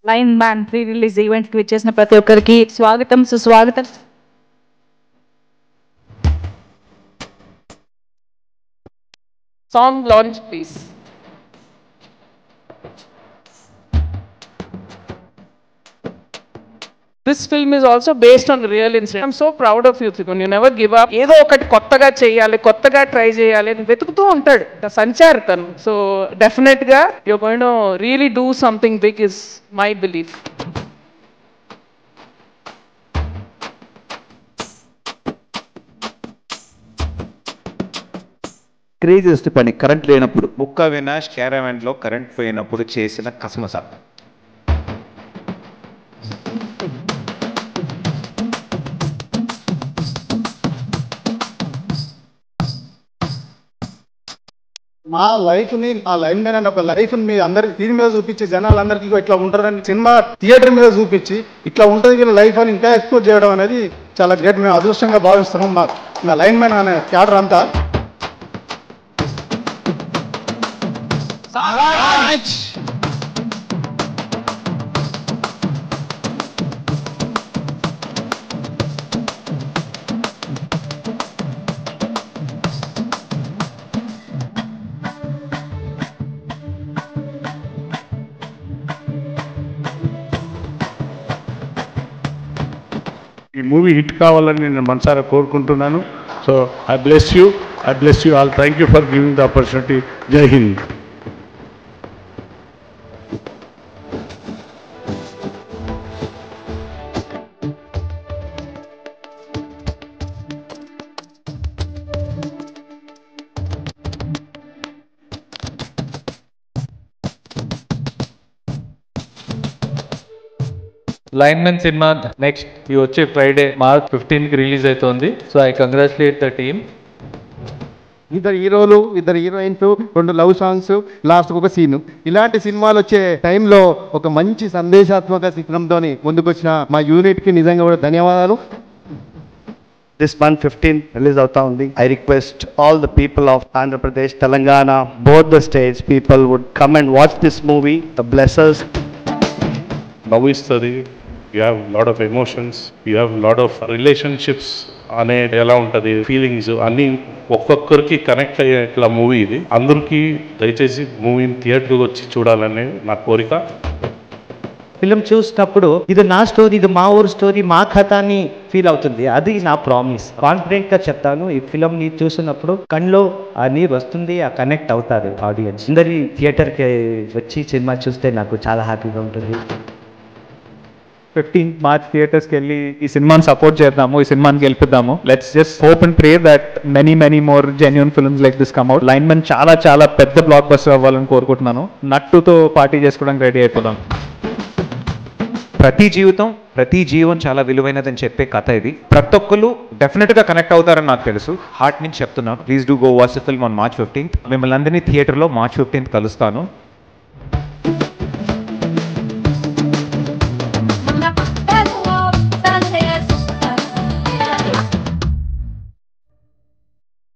Line man pre release event కి వచ్చేసిన ప్రతి ఒక్కరికి స్వాగతం సుస్వాగతం. Song launch please. This film is also based on real incident. I'm so proud of you, Trikun. You never give up. ఏదో ఒకటి కొత్తగా చేయాలి, కొత్తగా ట్రై చేయాలి అని వెతుకుతూ ఉంటాడు సంచార్ తను. సో డెఫినెట్ గా you're going to really do something big is my belief. Craziest పని కరెంట్ లేనప్పుడు. బుక్క వినాష్ క్యారవాన్ లో కరెంట్ పోయినప్పుడు చేసిన కసమస. మా లైఫ్ని ఆ లైన్ మీద ఒక లైఫ్ని మీ అందరికి దీని మీద చూపించి జనాలందరికీ ఇట్లా ఉంటారని సినిమా థియేటర్ మీద చూపించి ఇట్లా ఉంటుంది వీళ్ళ లైఫ్ అని ఇంకా ఎక్స్ప్లోర్ చేయడం అనేది చాలా గ్రేట్. మేము అదృష్టంగా భావిస్తున్నాం. మా లైన్ మ్యాన్ అనే క్యాడర్ అంతా ఈ మూవీ హిట్ కావాలని నేను మనసారా కోరుకుంటున్నాను. So I bless you all. Thank you for giving the opportunity. Jai Hind. Line man సినిమా నెక్స్ట్ ఈ వచ్చే ఫ్రైడే March 15కి రిలీజ్ అవుతుంది. So I congratulate the team. ఇద్దరు హీరోలు, ఇద్దరు హీరోయిన్స్, 2 లవ్ సాంగ్స్, లాస్ట్ ఒక సీను. ఇలాంటి సినిమాలు వచ్చే టైంలో ఒక మంచి సందేశాత్మక చిత్రంతో ముందుకొచ్చిన మా యూనిట్కి నిజంగా కూడా ధన్యవాదాలు. This month 15 రిలీజ్ అవుతా ఉంది. I request all the people of Andhra Pradesh, Telangana, both the states, people would come and watch this movie. The blessers. నవ్విస్తుంది. You have lot of emotions, you have lot of relationships అనే ఎలా ఉంటుంది, feelings అన్నీ ఒక్కొక్కరికి connect అయ్యే ఇట్లా movie ఇది. అందరికీ దయచేసి మూవీని థియేటర్కి వచ్చి చూడాలని నా కోరిక. ఫిలిం చూసినప్పుడు ఇది నా స్టోరీ, ఇది మా ఊరు స్టోరీ, మా కథ అని ఫీల్ అవుతుంది. అది నా ప్రామిస్. కాన్ఫిడెంట్గా చెప్తాను. ఈ ఫిలింని చూసినప్పుడు కళ్ళలో ఆ నీరు వస్తుంది, ఆ కనెక్ట్ అవుతారు ఆడియన్స్. అందరి థియేటర్కి వచ్చి సినిమా చూస్తే నాకు చాలా హ్యాపీగా ఉంటుంది. 15th March థియేటర్స్కి వెళ్ళి ఈ సినిమాని సపోర్ట్ చేద్దాము, ఈ సినిమాని గెలిపిద్దాము. Let's just hope and pray that many more genuine films like this come out. Line man చాలా పెద్ద బ్లాక్ బస్టర్ అవ్వాలని కోరుకుంటున్నాను. నట్టుతో పార్టీ చేసుకోవడానికి రెడీ అయిపోదాం. ప్రతి జీవం చాలా విలువైనదని చెప్పే కథ ఇది. ప్రతి ఒక్కరు డెఫినెట్గా కనెక్ట్ అవుతారని నాకు తెలుసు. హార్ట్ నుంచి చెప్తున్నాను. Please do go watch the film on March 15th. మిమ్మల్ని అందరినీ థియేటర్లో March 15th కలుస్తాను.